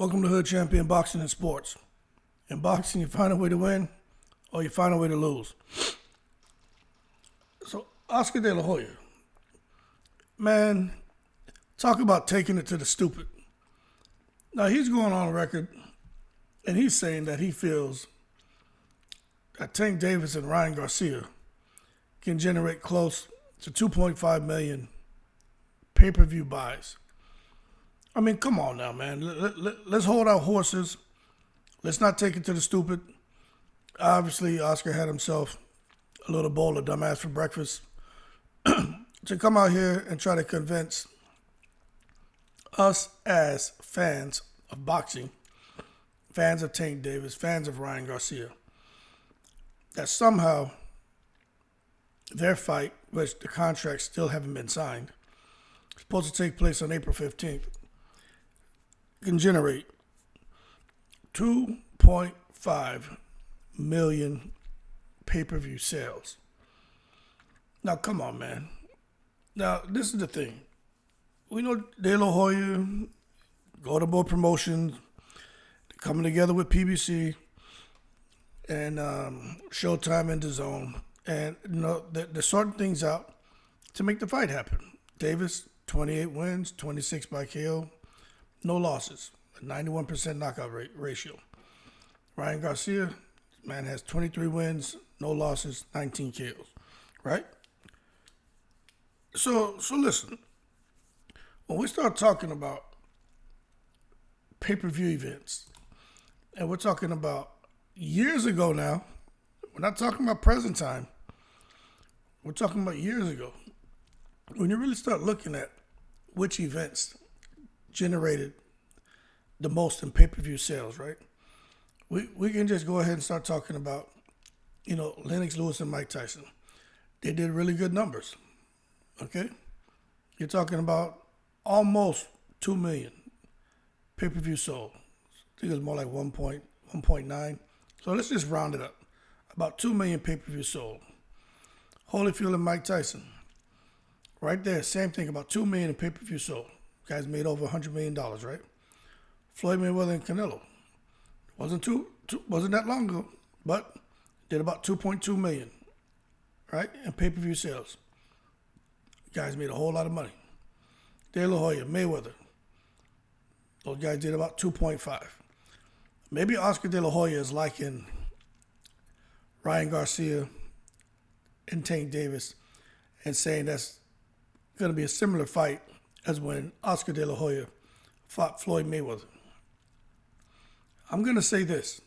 Welcome to Hood Champion Boxing and Sports. In boxing, you find a way to win or you find a way to lose. So, Oscar De La Hoya, man, talk about taking it to the stupid. Now, he's going on record and he's saying that he feels that Tank Davis and Ryan Garcia can generate close to 2.5 million pay-per-view buys. I mean, come on now, man. Let's hold our horses. Let's not take it to the stupid. Obviously, Oscar had himself a little bowl of dumbass for breakfast to come out here and try to convince us as fans of boxing, fans of Tank Davis, fans of Ryan Garcia, that somehow their fight, which the contracts still haven't been signed, supposed to take place on April 15th, can generate 2.5 million pay-per-view sales. Now, come on, man. Now, this is the thing. We know De La Hoya, Golden Boy Promotions, coming together with PBC and Showtime and DAZN, and you know they're sorting things out to make the fight happen. Davis, 28 wins, 26 by KO, no losses, a 91% knockout ratio. Ryan Garcia, man, has 23 wins, no losses, 19 KOs, right? So listen, when we start talking about pay-per-view events, and we're talking about years ago now, we're not talking about present time, we're talking about years ago. When you really start looking at which events generated the most in pay-per-view sales, right? We can just go ahead and start talking about, Lennox Lewis and Mike Tyson. They did really good numbers, okay? You're talking about almost 2 million pay-per-view sold. I think it was more like 1.9. So let's just round it up. About 2 million pay-per-view sold. Holyfield and Mike Tyson. Right there, same thing, about 2 million in pay-per-view sold. Guys made over $100 million, right? Floyd Mayweather and Canelo. Wasn't that long ago, but did about 2.2 million, right? In pay-per-view sales. Guys made a whole lot of money. De La Hoya, Mayweather. Those guys did about 2.5. Maybe Oscar De La Hoya is liking Ryan Garcia and Tank Davis and saying that's going to be a similar fight as when Oscar De La Hoya fought Floyd Mayweather. I'm going to say this,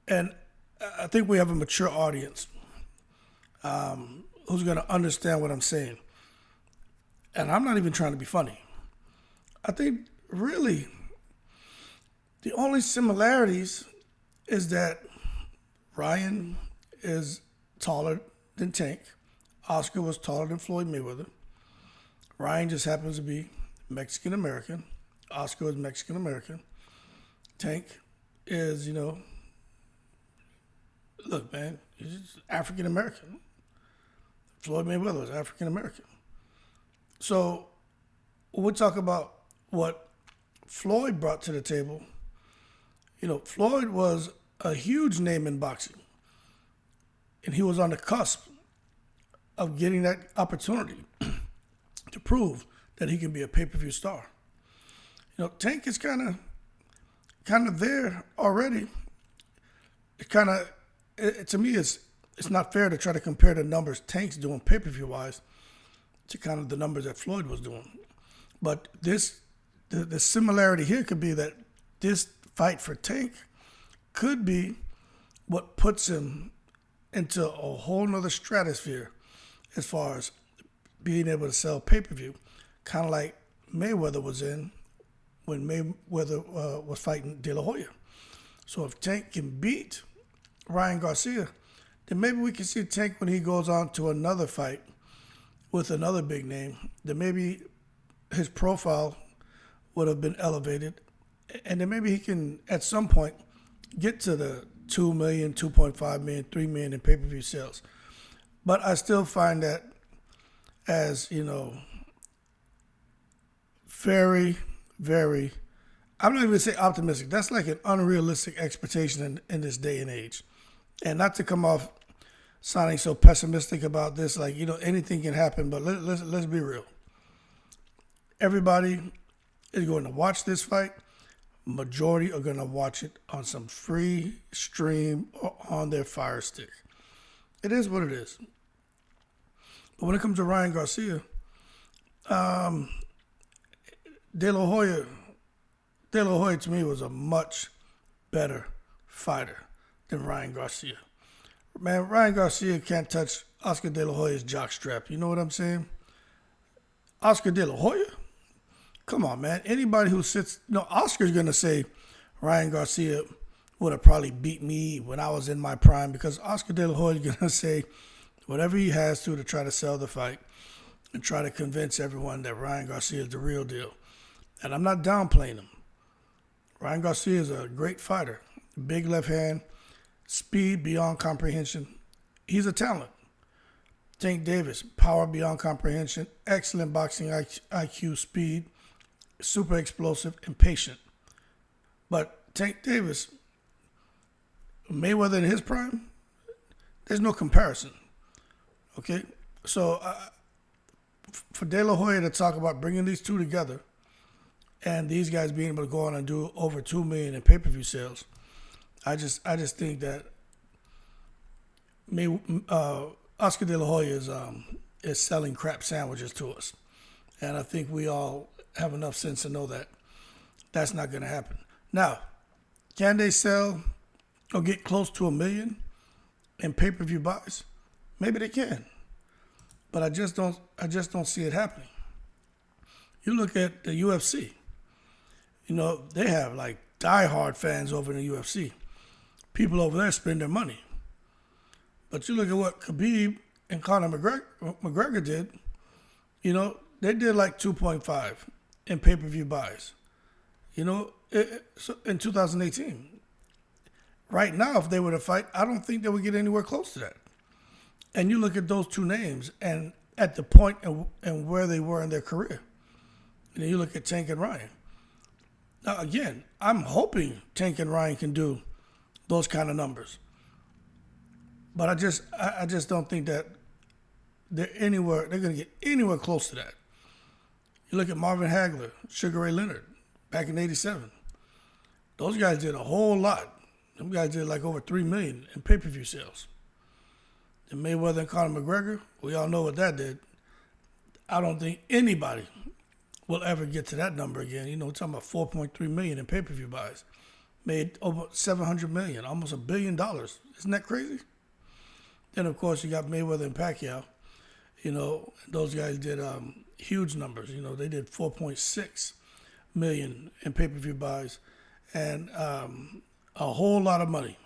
and I think we have a mature audience who's going to understand what I'm saying. And I'm not even trying to be funny. I think really the only similarities is that Ryan is taller than Tank. Oscar was taller than Floyd Mayweather. Ryan just happens to be Mexican-American. Oscar is Mexican-American. Tank is, look, man, he's African-American. Floyd Mayweather is African-American. So when we talk about what Floyd brought to the table, Floyd was a huge name in boxing. And he was on the cusp of getting that opportunity to prove that he can be a pay-per-view star. Tank is kind of there already. To me, it's not fair to try to compare the numbers Tank's doing pay-per-view wise to kind of the numbers that Floyd was doing. But the similarity here could be that this fight for Tank could be what puts him into a whole nother stratosphere as far as being able to sell pay-per-view, kind of like Mayweather was in when Mayweather was fighting De La Hoya. So if Tank can beat Ryan Garcia, then maybe we can see Tank when he goes on to another fight with another big name, then maybe his profile would have been elevated, and then maybe he can, at some point, get to the 2 million, 2.5 million, 3 million in pay-per-view sales. But I still find that as, very, very I'm not even going to say optimistic. That's like an unrealistic expectation in this day and age. And not to come off sounding so pessimistic about this, like, anything can happen, but let's be real. Everybody is going to watch this fight. Majority are going to watch it on some free stream or on their Fire Stick. It is what it is. But when it comes to Ryan Garcia, De La Hoya to me was a much better fighter than Ryan Garcia. Man, Ryan Garcia can't touch Oscar De La Hoya's jockstrap. You know what I'm saying? Oscar De La Hoya? Come on, man. Anybody who sits... Oscar's going to say Ryan Garcia would have probably beat me when I was in my prime, because Oscar De La Hoya is going to say whatever he has to try to sell the fight and try to convince everyone that Ryan Garcia is the real deal. And I'm not downplaying him. Ryan Garcia is a great fighter. Big left hand, speed beyond comprehension. He's a talent. Tank Davis, power beyond comprehension, excellent boxing IQ, speed, super explosive, and patient. But Tank Davis, Mayweather in his prime, there's no comparison. Okay? So for De La Hoya to talk about bringing these two together and these guys being able to go on and do over $2 million in pay-per-view sales, I just think that Oscar De La Hoya is selling crap sandwiches to us. And I think we all have enough sense to know that that's not going to happen. Now, can they sell or get close to $1 million in pay-per-view buys? Maybe they can. But I just don't see it happening. You look at the UFC. They have like diehard fans over in the UFC. People over there spend their money. But you look at what Khabib and Conor McGregor did, they did like 2.5 in pay-per-view buys, in 2018. Right now, if they were to fight, I don't think they would get anywhere close to that. And you look at those two names and at the point and where they were in their career. And then you look at Tank and Ryan. Now, again, I'm hoping Tank and Ryan can do those kind of numbers. But I just don't think that they're going to get anywhere close to that. You look at Marvin Hagler, Sugar Ray Leonard, back in '87. Those guys did a whole lot. Them guys did like over $3 million in pay-per-view sales. And Mayweather and Conor McGregor, we all know what that did. I don't think anybody will ever get to that number again. We're talking about $4.3 million in pay-per-view buys. Made over $700 million, almost $1 billion. Isn't that crazy? Then, of course, you got Mayweather and Pacquiao. Those guys did huge numbers. They did $4.6 million in pay-per-view buys and a whole lot of money.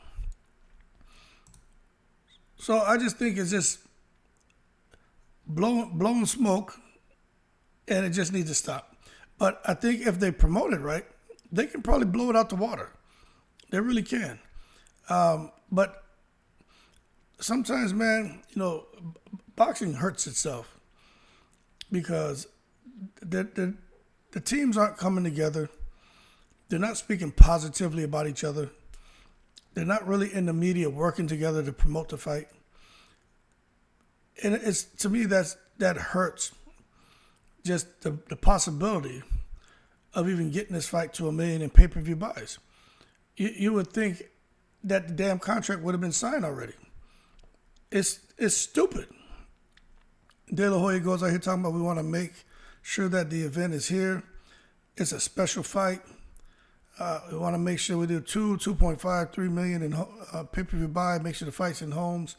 So I just think it's just blowing smoke, and it just needs to stop. But I think if they promote it right, they can probably blow it out the water. They really can. But sometimes, man, boxing hurts itself because the teams aren't coming together. They're not speaking positively about each other. They're not really in the media working together to promote the fight. And it's, to me, that hurts just the possibility of even getting this fight to $1 million in pay-per-view buys. You would think that the damn contract would have been signed already. It's stupid. De La Hoya goes out here talking about we want to make sure that the event is here. It's a special fight. We want to make sure we do 2.5, $3 million in pay-per-view buy, make sure the fight's in homes.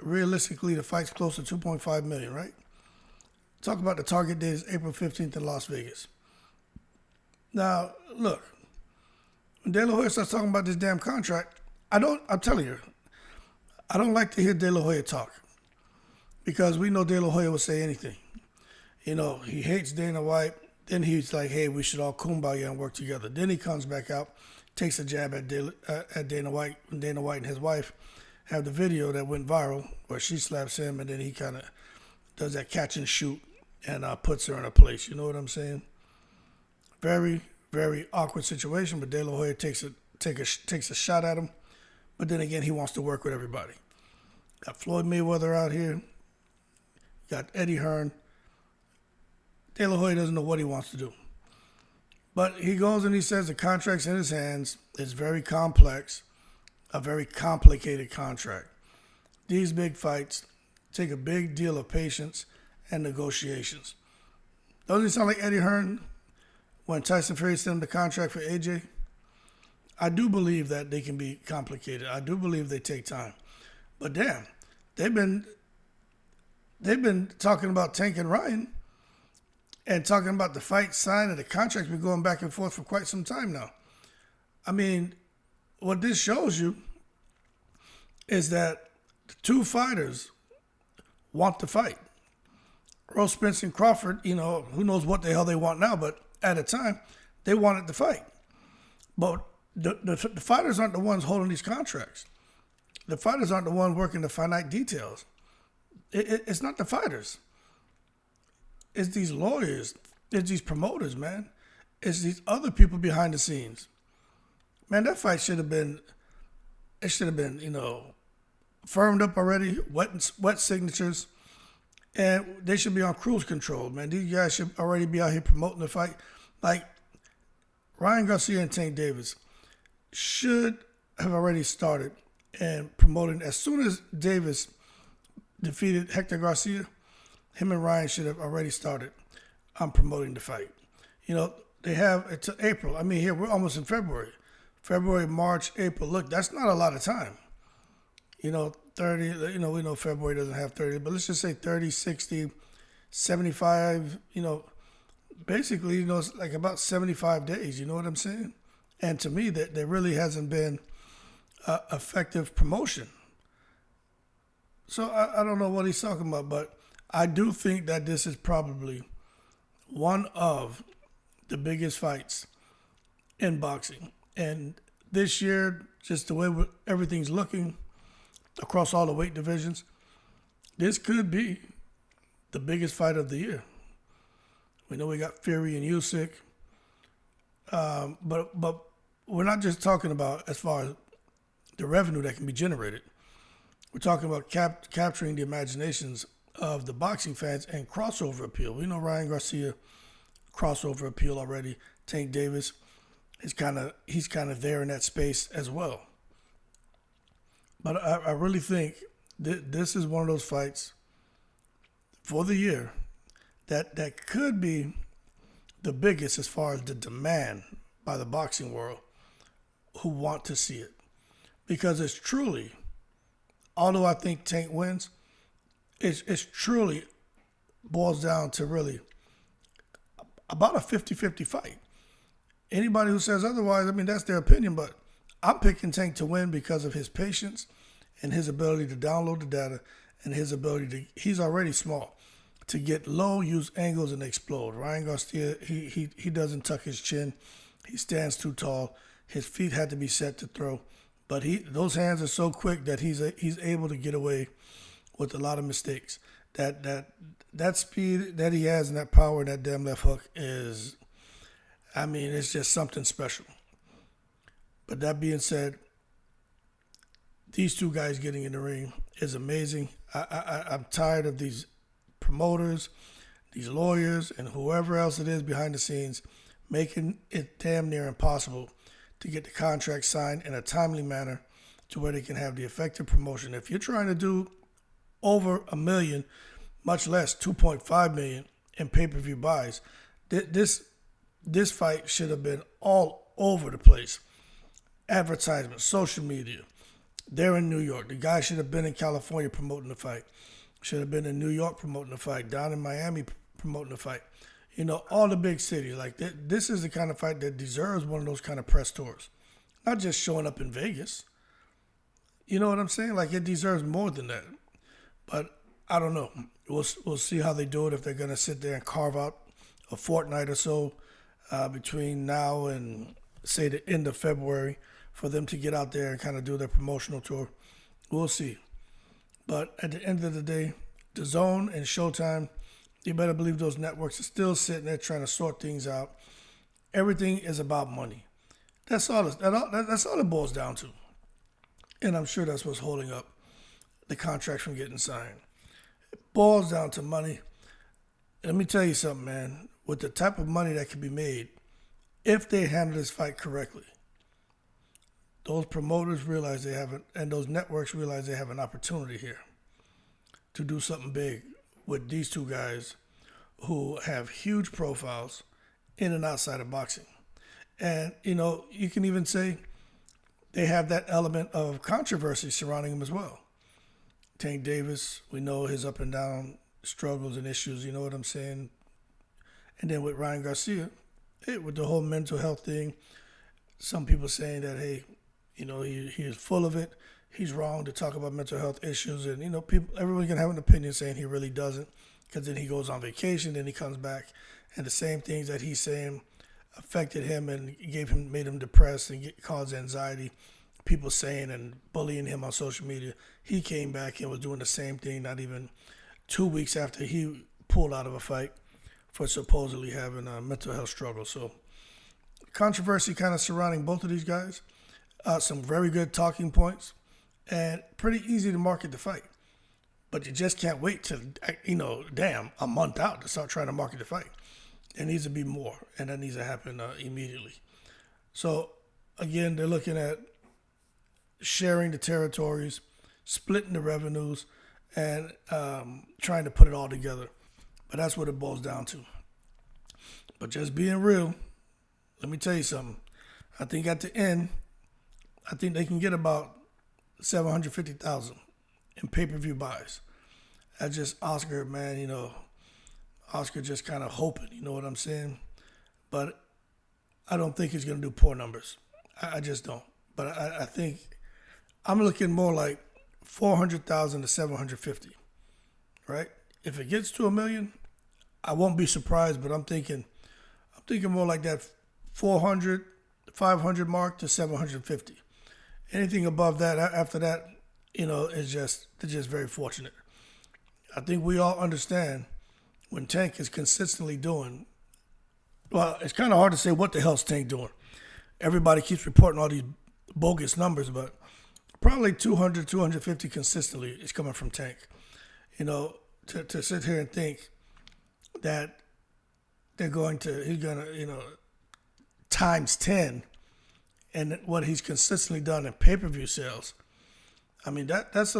Realistically, the fight's close to $2.5 million, right? Talk about the target date is April 15th in Las Vegas. Now, look, when De La Hoya starts talking about this damn contract, I'm telling you, I don't like to hear De La Hoya talk because we know De La Hoya will say anything. He hates Dana White. Then he's like, hey, we should all kumbaya and work together. Then he comes back out, takes a jab at Dana White, when Dana White and his wife have the video that went viral where she slaps him, and then he kind of does that catch and shoot and puts her in her place. You know what I'm saying? Very, very awkward situation, but De La Hoya takes a shot at him. But then again, he wants to work with everybody. Got Floyd Mayweather out here. Got Eddie Hearn. De La Hoya doesn't know what he wants to do. But he goes and he says the contract's in his hands. It's very complex, a very complicated contract. These big fights take a big deal of patience and negotiations. Doesn't it sound like Eddie Hearn when Tyson Fury sent him the contract for AJ? I do believe that they can be complicated. I do believe they take time. But damn, they've been talking about Tank and Ryan and talking about the fight sign and the contract's been going back and forth for quite some time now. I mean, what this shows you is that the two fighters want to fight. Errol Spence and Crawford, who knows what the hell they want now, but at the time, they wanted to fight. But the fighters aren't the ones holding these contracts. The fighters aren't the ones working the finite details. It's not the fighters. It's these lawyers. It's these promoters, man. It's these other people behind the scenes. Man, that fight should have been, firmed up already, wet signatures. And they should be on cruise control, man. These guys should already be out here promoting the fight. Like, Ryan Garcia and Tank Davis should have already started and promoting. As soon as Davis defeated Hector Garcia, him and Ryan should have already started on promoting the fight. They have until April. I mean, here, we're almost in February. February, March, April. Look, that's not a lot of time. 30, we know February doesn't have 30, but let's just say 30, 60, 75, basically, it's like about 75 days, you know what I'm saying? And to me, that there really hasn't been effective promotion. So I don't know what he's talking about, but I do think that this is probably one of the biggest fights in boxing. And this year, just the way everything's looking, across all the weight divisions, this could be the biggest fight of the year. We know we got Fury and Usyk, but we're not just talking about as far as the revenue that can be generated. We're talking about capturing the imaginations of the boxing fans and crossover appeal. We know Ryan Garcia crossover appeal already. Tank Davis he's kind of there in that space as well. But I really think this is one of those fights for the year that could be the biggest as far as the demand by the boxing world who want to see it. Because it's truly, although I think Tank wins, it's truly boils down to really about a 50-50 fight. Anybody who says otherwise, I mean, that's their opinion, but I'm picking Tank to win because of his patience and his ability to download the data and his ability to, he's already small, to get low, use angles, and explode. Ryan Garcia, he doesn't tuck his chin. He stands too tall. His feet had to be set to throw. But those hands are so quick that he's able to get away with a lot of mistakes. That speed that he has and that power and that damn left hook is, I mean, it's just something special. But that being said, these two guys getting in the ring is amazing. I'm tired of these promoters, these lawyers, and whoever else it is behind the scenes making it damn near impossible to get the contract signed in a timely manner to where they can have the effective promotion. If you're trying to do over $1 million, much less $2.5 million in pay-per-view buys, this fight should have been all over the place. Advertisements, social media. They're in New York. The guy should have been in California promoting the fight. Should have been in New York promoting the fight. Down in Miami promoting the fight. You know, all the big cities. Like this is the kind of fight that deserves one of those kind of press tours. Not just showing up in Vegas. You know what I'm saying? Like, it deserves more than that. But I don't know. We'll see how they do it, if they're going to sit there and carve out a fortnight or so between now and, say, the end of February for them to get out there and kind of do their promotional tour. We'll see. But at the end of the day, DAZN and Showtime, you better believe those networks are still sitting there trying to sort things out everything is about money. That's all it boils down to. And I'm sure that's what's holding up the contracts from getting signed. It boils down to money. Let me tell you something, man. With the type of money that can be made, if they handle this fight correctly, those promoters realize they have and those networks realize they have an opportunity here to do something big with these two guys who have huge profiles in and outside of boxing. And, you can even say they have that element of controversy surrounding him as well. Tank Davis, we know his up and down struggles and issues, you know what I'm saying? And then with Ryan Garcia, with the whole mental health thing, some people saying that, hey, he is full of it. He's wrong to talk about mental health issues. And, everyone can have an opinion saying he really doesn't, because then he goes on vacation, then he comes back, and the same things that he's saying affected him and made him depressed and caused anxiety. People saying and bullying him on social media. He came back and was doing the same thing not even 2 weeks after he pulled out of a fight for supposedly having a mental health struggle. So controversy kind of surrounding both of these guys. Some very good talking points and pretty easy to market the fight. But you just can't wait till, a month out to start trying to market the fight. There needs to be more, and that needs to happen immediately. So, again, they're looking at sharing the territories, splitting the revenues, and trying to put it all together. But that's what it boils down to. But just being real, let me tell you something. I think at the end, they can get about $750,000 in pay-per-view buys. That's just Oscar, man, Oscar just kind of hoping, you know what I'm saying? But I don't think he's going to do poor numbers. I just don't. But I think I'm looking more like 400,000 to 750, right? If it gets to $1 million, I won't be surprised, but I'm thinking more like that 400, 500 mark to 750. Anything above that, after that, they're just very fortunate. I think we all understand when Tank is consistently doing, well, it's kind of hard to say what the hell's Tank doing. Everybody keeps reporting all these bogus numbers, but probably 200, 250 consistently is coming from Tank. To sit here and think that he's going to, times 10 and what he's consistently done in pay-per-view sales. I mean, that's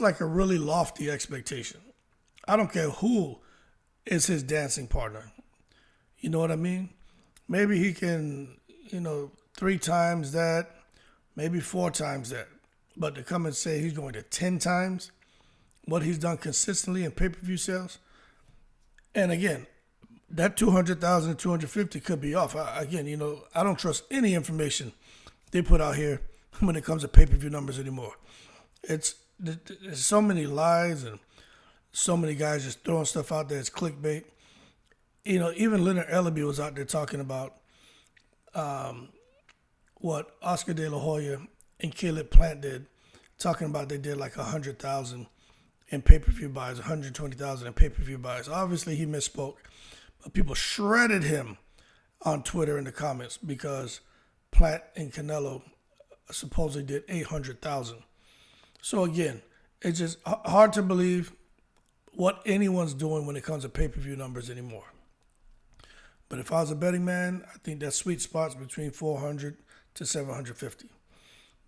like a really lofty expectation. I don't care who is his dancing partner. You know what I mean? Maybe he can, 3 times that, maybe 4 times that. But to come and say he's going to 10 times what he's done consistently in pay-per-view sales, and again, that 200,000 and 250 could be off. I don't trust any information they put out here when it comes to pay-per-view numbers anymore. There's so many lies and so many guys just throwing stuff out there. It's clickbait. Even Leonard Ellaby was out there talking about what Oscar De La Hoya and Caleb Plant did, talking about they did like 100,000 in pay-per-view buys, 120,000 in pay-per-view buys. Obviously, he misspoke, but people shredded him on Twitter in the comments because Plant and Canelo supposedly did 800,000. So again, it's just hard to believe what anyone's doing when it comes to pay-per-view numbers anymore. But if I was a betting man, I think that sweet spot's between 400 to 750.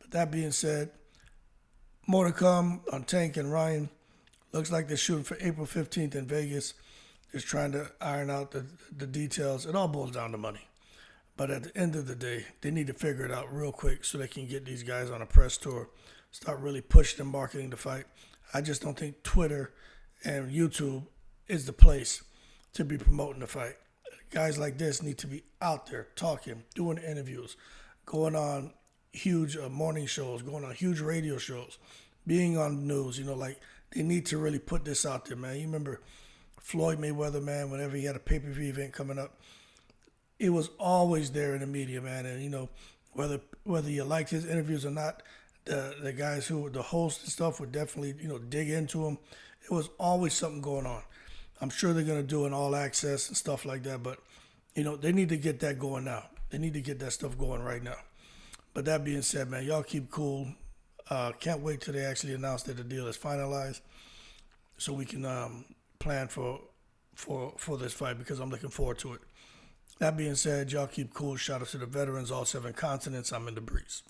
But that being said, more to come on Tank and Ryan. Looks like they're shooting for April 15th in Vegas. Just trying to iron out the details. It all boils down to money. But at the end of the day, they need to figure it out real quick so they can get these guys on a press tour, start really pushing and marketing the fight. I just don't think Twitter and YouTube is the place to be promoting the fight. Guys like this need to be out there talking, doing interviews, going on huge morning shows, going on huge radio shows, being on the news. They need to really put this out there, man. You remember Floyd Mayweather, man, whenever he had a pay-per-view event coming up, it was always there in the media, man. And, whether you liked his interviews or not, the guys who were the hosts and stuff would definitely, dig into him. It was always something going on. I'm sure they're going to do an all access and stuff like that, but They need to get that going now. They need to get that stuff going right now. But that being said, man, y'all keep cool. Can't wait till they actually announce that the deal is finalized, so we can plan for this fight, because I'm looking forward to it. That being said, y'all keep cool. Shout out to the veterans, all 7 continents. I'm in the breeze.